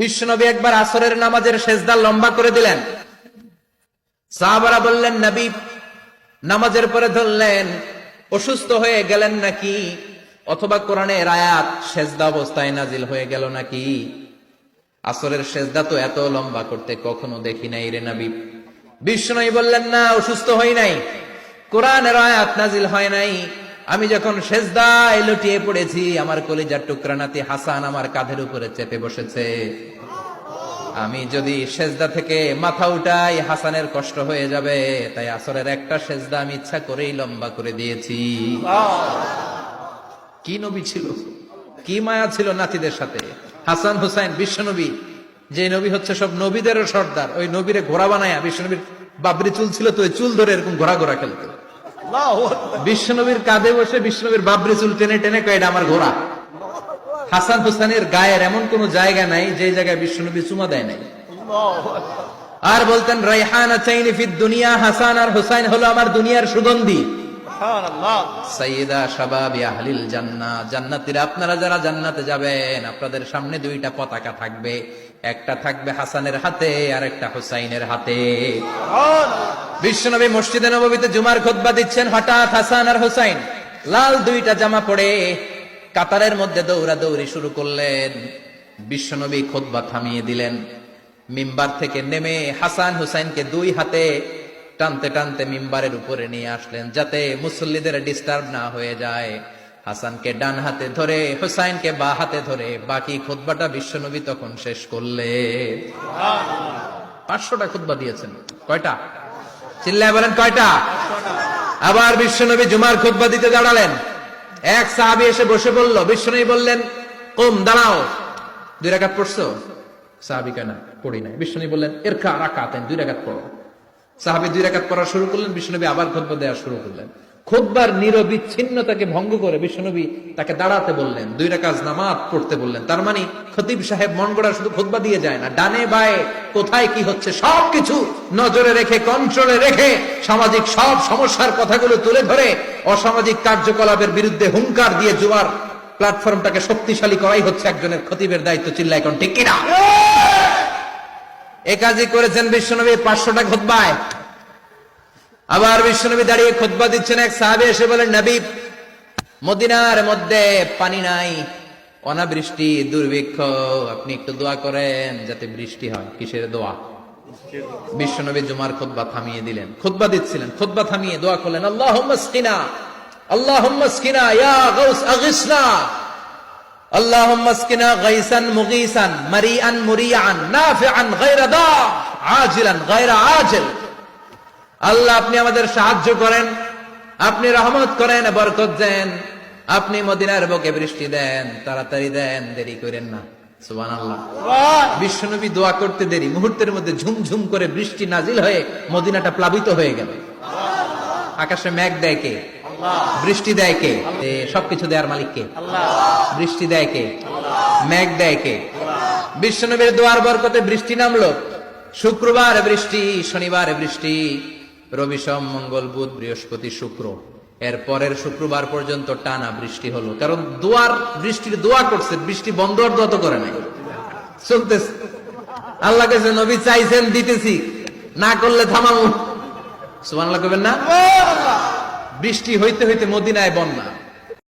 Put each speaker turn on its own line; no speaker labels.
বিশ্বনবী একবার আসরের নামাজের সেজদা লম্বা করে দিলেন। সাহাবারা বললেন, নবী নামাজের পরে ধরলেন অসুস্থ হয়ে গেলেন নাকি, অথবা কোরআনের আয়াত সেজদা অবস্থায় নাজিল হয়ে গেল নাকি? আসরের সেজদা তো এত লম্বা করতে কখনো দেখি নাই রে নবী। বিশ্বনবী বললেন, না, অসুস্থ হই নাই, কোরআনের আয়াত নাজিল হয় নাই। আমি যখন সেজদায় লুটিয়ে পড়েছি, আমার কলিজার টুকরা নাতি হাসান আমার কাঁধের উপরে চেপে বসেছে। আমি যদি সেজদা থেকে মাথা উঠাই হাসানের কষ্ট হয়ে যাবে, তাই আসরের একটা সেজদা আমি ইচ্ছা করেই লম্বা করে দিয়েছি। কি নবী ছিল, কি মায়া ছিল নাতিদের সাথে। হাসান হুসাইন বিশ্বনবী, যে নবী হচ্ছে সব নবীদেরও সর্দার, ওই নবীরে ঘোড়া বানায়া, বিশ্বনবীর বাবরি চুল ছিল তো, ওই চুল ধরে এরকম ঘোড়া ঘোড়া খেলতো। বিশ্বনবীর কাঁধে বসে বিশ্বনবীর বাবরি চুল টেনে টেনে কয়, এটা আমার ঘোড়া। হাসান হুসাইনের গায়ের এমন কোন জায়গা নাই যে জায়গায় বিশ্বনবী চুমা দেয় নাই। আর বলতেন, রাইহানা চাইনি ফিদ দুনিয়া, হাসান আর হুসাইন হলো আমার দুনিয়ার সুগন্ধি। সাইয়্যিদা শাবাবি আহলিল জান্নাহ, জান্নাতীরা আপনারা যারা জান্নাতে যাবেন, আপনাদের সামনে দুইটা পতাকা থাকবে, একটা থাকবে হাসানের হাতে আর একটা হুসাইনের হাতে। বিশ্বনবী মসজিদে নববীতে জুমার খুতবা দিচ্ছেন, হঠাৎ হাসান আর হুসাইন লাল দুইটা জামা পরে কাতারের মধ্যে দৌড়াদৌড়ি শুরু করলেন। বিশ্বনবী খুতবা থামিয়ে দিলেন, মিম্বার থেকে নেমে হাসান হুসাইনকে দুই হাতে টানতে টানতে মিম্বারের উপরে নিয়ে আসলেন, যাতে মুসল্লিদের ডিস্টার্ব না হয়ে যায়। হাসানকে ডান হাতে ধরে, হুসাইনকে বা হাতে ধরে বাকি খুতবাটা বিশ্বনবী তখন শেষ করলে। 500টা খুতবা দিয়েছেন। কয়টা? চিল্লায় বলেন, কয়টা? আবার বিশ্বনবী জুমার খুতবা দিতে দাঁড়ালেন। এক সাহাবী এসে বসে বলল, বিশ্বনবী বললেন, কুম, দাঁড়াও, 2 রাকাত পড়ছো? সাহাবী কেন পড়ি নাই। বিশ্বনবী বললেন, ইরকা রাকাতান, 2 রাকাত পড়ো। সাহাবী 2 রাকাত পড়া শুরু করলেন, বিশ্বনবী আবার খুতবা দেওয়া শুরু করলেন। খুতবার নিরবিচ্ছিন্নতাকে ভঙ্গ করে বিশ্বনবী তাকে দাঁড়াতে বললেন, 2 রাকাত নামাজ পড়তে বললেন। তার মানে খতিব সাহেব মন গড়া শুধু খুতবা দিয়ে যায় না, ডানে বায়ে কোথায় কি হচ্ছে সবকিছু নজরে রেখে, কন্ট্রোলে রেখে, সামাজিক সব সমস্যার কথাগুলো তুলে ধরে অসামাজিক কার্যকলাপের বিরুদ্ধে হুঙ্কার দিয়ে জুমার প্ল্যাটফর্মটাকে শক্তিশালী করাই হচ্ছে একজনের খতিবের দায়িত্ব। চিল্লায় কোন ঠিক কিনা? এ কাজই করেছেন বিশ্বনবী 500টা খুতবায়। আবার বিশ্বনবী দাঁড়িয়ে খুতবা দিচ্ছেন, এক সাহাবী এসে বলেন, নবী, মদিনার মধ্যে পানি নাই, অনাবৃষ্টি, দুর্ভিক্ষ, আপনি একটু দোয়া করেন যাতে বৃষ্টি হয়। কিসের দোয়া? বিশ্বনবী জুমার খুতবা থামিয়ে দিলেন, খুতবা দিচ্ছিলেন, খুতবা থামিয়ে দোয়া করলেন, আল্লাহুম্মা স্কিনা, আল্লাহুম্মা স্কিনা ইয়া গাউস আগিসনা, আল্লাহুম্মা স্কিনা গাইসান মুগীসান, মারিআন মুরিআন, নাফিআন গায়রা দা, আজিলান গায়রা আজিল। আল্লাহ, আপনি আমাদের সাহায্য করেন, আপনি রহমত করেন, বরকত দেন, আপনি মদিনার বুকে বৃষ্টি দেন, তাড়াতাড়ি দেন, দেরি করেন না। সুবহানাল্লাহ। বিশ্বনবী দোয়া করতে দেরি, মুহূর্তের মধ্যে ঝুমঝুম করে বৃষ্টি নাজিল হয়ে মদিনাটা প্লাবিত হয়ে গেল। আকাশে মেঘ দেয় কে? বৃষ্টি দেয় কে? সবকিছু দেয়ার মালিক কে? বৃষ্টি দেয় কে? মেঘ দেয় কে? বিশ্বনবীর দোয়ার বরকতে বৃষ্টি নামলো। শুক্রবার বৃষ্টি, শনিবার বৃষ্টি, রবি সোম মঙ্গল বুধ বৃহস্পতি শুক্র, এর পরের শুক্রবার পর্যন্ত টানা বৃষ্টি হলো। কারণ দোয়ার বৃষ্টির দোয়া করছে, বৃষ্টি বন্ধ আর দোয়া তো করে নাই, চলতেছে। আল্লাহ কাছে নবী চাইছেন, দিতেছি, না করলে থামাবো। সুবহানাল্লাহ কইবেন না? বৃষ্টি হইতে হইতে মদিনায় বন্যা।